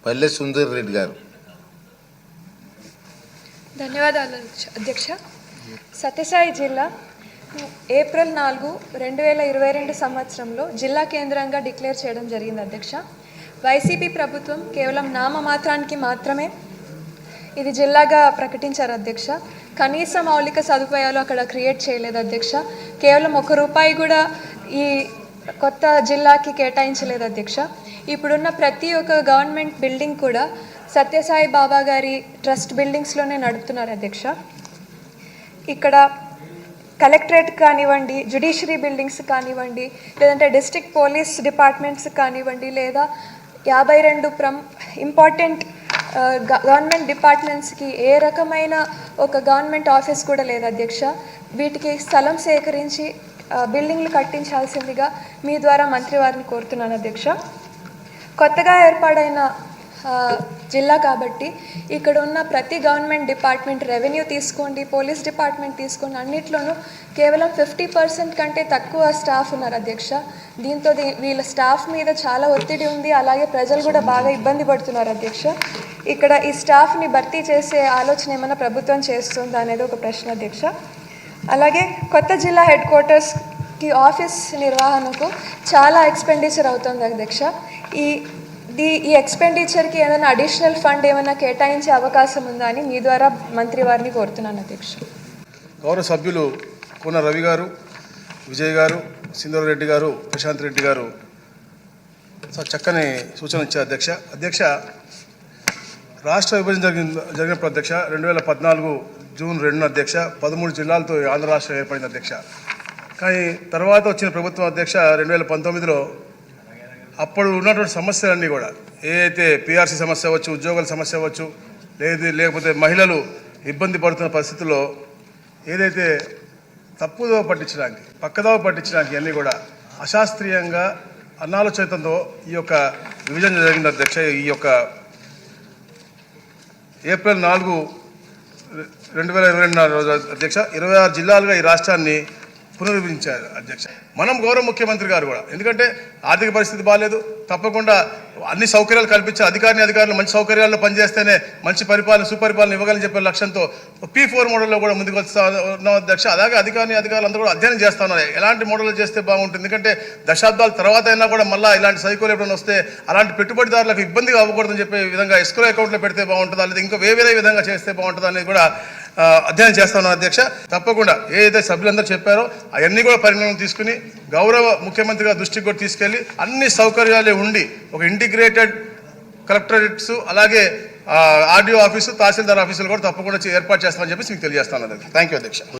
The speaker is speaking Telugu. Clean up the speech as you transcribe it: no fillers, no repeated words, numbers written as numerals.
పల్లె సుందర్ రెడ్డి గారు. ధన్యవాదాలు అధ్యక్ష. సత్యసాయి జిల్లా ఏప్రిల్ 4, 2022 సంవత్సరంలో జిల్లా కేంద్రంగా డిక్లేర్ చేయడం జరిగింది అధ్యక్ష. వైసీపీ ప్రభుత్వం కేవలం నామమాత్రానికి మాత్రమే ఇది జిల్లాగా ప్రకటించారు అధ్యక్ష. కనీస మౌలిక సదుపాయాలు అక్కడ క్రియేట్ చేయలేదు అధ్యక్ష. కేవలం ₹1 కూడా ఈ కొత్త జిల్లాకి కేటాయించలేదు అధ్యక్ష. ఇప్పుడున్న ప్రతి ఒక్క గవర్నమెంట్ బిల్డింగ్ కూడా సత్యసాయి బాబా గారి ట్రస్ట్ బిల్డింగ్స్లోనే నడుపుతున్నారు అధ్యక్ష. ఇక్కడ కలెక్టరేట్ కానివ్వండి, జ్యుడిషియరీ బిల్డింగ్స్ కానివ్వండి, లేదంటే డిస్ట్రిక్ట్ పోలీస్ డిపార్ట్మెంట్స్ కానివ్వండి, లేదా 52 ఇంపార్టెంట్ గవర్నమెంట్ డిపార్ట్మెంట్స్కి ఏ రకమైన ఒక గవర్నమెంట్ ఆఫీస్ కూడా లేదు అధ్యక్ష. వీటికి స్థలం సేకరించి బిల్డింగ్లు కట్టించాల్సిందిగా మీ ద్వారా మంత్రి వారిని కోరుతున్నాను అధ్యక్ష. కొత్తగా ఏర్పాడైన జిల్లా కాబట్టి ఇక్కడ ఉన్న ప్రతి గవర్నమెంట్ డిపార్ట్మెంట్, రెవెన్యూ తీసుకోండి, పోలీస్ డిపార్ట్మెంట్ తీసుకోండి, అన్నిట్లోనూ కేవలం 50% కంటే తక్కువ స్టాఫ్ ఉన్నారు అధ్యక్ష. దీంతో వీళ్ళ స్టాఫ్ మీద చాలా ఒత్తిడి ఉంది. అలాగే ప్రజలు కూడా బాగా ఇబ్బంది పడుతున్నారు అధ్యక్ష. ఇక్కడ ఈ స్టాఫ్ని భర్తీ చేసే ఆలోచన ఏమైనా ప్రభుత్వం చేస్తుందా అనేది ఒక ప్రశ్న అధ్యక్ష. అలాగే కొత్త జిల్లా హెడ్ క్వార్టర్స్కి ఆఫీస్ నిర్వహణకు చాలా ఎక్స్పెండిచర్ అవుతుంది అధ్యక్ష. ఈ ఎక్స్పెండిచర్కి ఏదైనా అడిషనల్ ఫండ్ ఏమైనా కేటాయించే అవకాశం ఉందా అని మీ ద్వారా మంత్రి వారిని కోరుతున్నాను అధ్యక్ష. గౌరవ సభ్యులు కూన రవి గారు, విజయ్ గారు, సింధూర్ రెడ్డి గారు, ప్రశాంత్ రెడ్డి గారు చక్కని సూచన ఇచ్చారు అధ్యక్ష. రాష్ట్ర విభజన జరిగినప్పుడు అధ్యక్ష 2014 జూన్ 2 అధ్యక్ష 13 జిల్లాలతో ఆంధ్ర రాష్ట్రం ఏర్పడింది అధ్యక్ష. కానీ తర్వాత వచ్చిన ప్రభుత్వం అధ్యక్ష 2019లో అప్పుడు ఉన్నటువంటి సమస్యలన్నీ కూడా ఏదైతే పిఆర్సీ సమస్య అవ్వచ్చు, ఉద్యోగాల సమస్య అవ్వచ్చు, లేకపోతే మహిళలు ఇబ్బంది పడుతున్న పరిస్థితుల్లో ఏదైతే తప్పుదోవ పట్టించడానికి, పక్కదోవ పట్టించడానికి అన్నీ కూడా అశాస్త్రీయంగా అనాలోచితంతో ఈ యొక్క విభజన జరిగింది అధ్యక్ష. ఈ యొక్క ఏప్రిల్ 4, 2022 రోజు అధ్యక్ష 26 జిల్లాలుగా ఈ రాష్ట్రాన్ని పునర్విభజించారు అధ్యక్ష. మనం గౌరవ ముఖ్యమంత్రి గారు కూడా, ఎందుకంటే ఆర్థిక పరిస్థితి బాగాలేదు, తప్పకుండా అన్ని సౌకర్యాలు కల్పించే అధికారులు మంచి సౌకర్యాల్లో పనిచేస్తేనే మంచి పరిపాలన, సుపరిపాలన ఇవ్వగలని చెప్పే లక్ష్యంతో P4 మోడల్లో కూడా ముందుకు వస్తా ఉన్నాం అధ్యక్ష. అలాగే అధికారులు అందరూ కూడా అధ్యయనం చేస్తూ ఉన్నారు ఎలాంటి మోడల్ చేస్తే బాగుంటుంది. ఎందుకంటే దశాబ్దాల తర్వాత అయినా కూడా మళ్ళీ ఇలాంటి సైకోలు ఎప్పుడైనా వస్తే అలాంటి పెట్టుబడిదారులకు ఇబ్బందిగా అవ్వకూడదని చెప్పే విధంగా ఎస్క్రో అకౌంట్లో పెడితే బాగుంటుందా, లేదా ఇంకా వేరే విధంగా చేస్తే బాగుంటుందా అనేది కూడా అధ్యయనం చేస్తా ఉన్నాను అధ్యక్ష. తప్పకుండా ఏదైతే సభ్యులందరూ చెప్పారో అవన్నీ కూడా పరిగణన తీసుకుని గౌరవ ముఖ్యమంత్రి గారి దృష్టికి కూడా తీసుకెళ్లి అన్ని సౌకర్యాలు ఉండి ఒక ఇంటిగ్రేటెడ్ కలెక్టరేట్స్, అలాగే ఆర్డీఓ ఆఫీసు, తహసీల్దార్ ఆఫీసులు కూడా తప్పకుండా ఏర్పాటు చేస్తామని చెప్పేసి మీకు తెలియజేస్తాను అధ్యక్ష. థ్యాంక్ యూ అధ్యక్ష.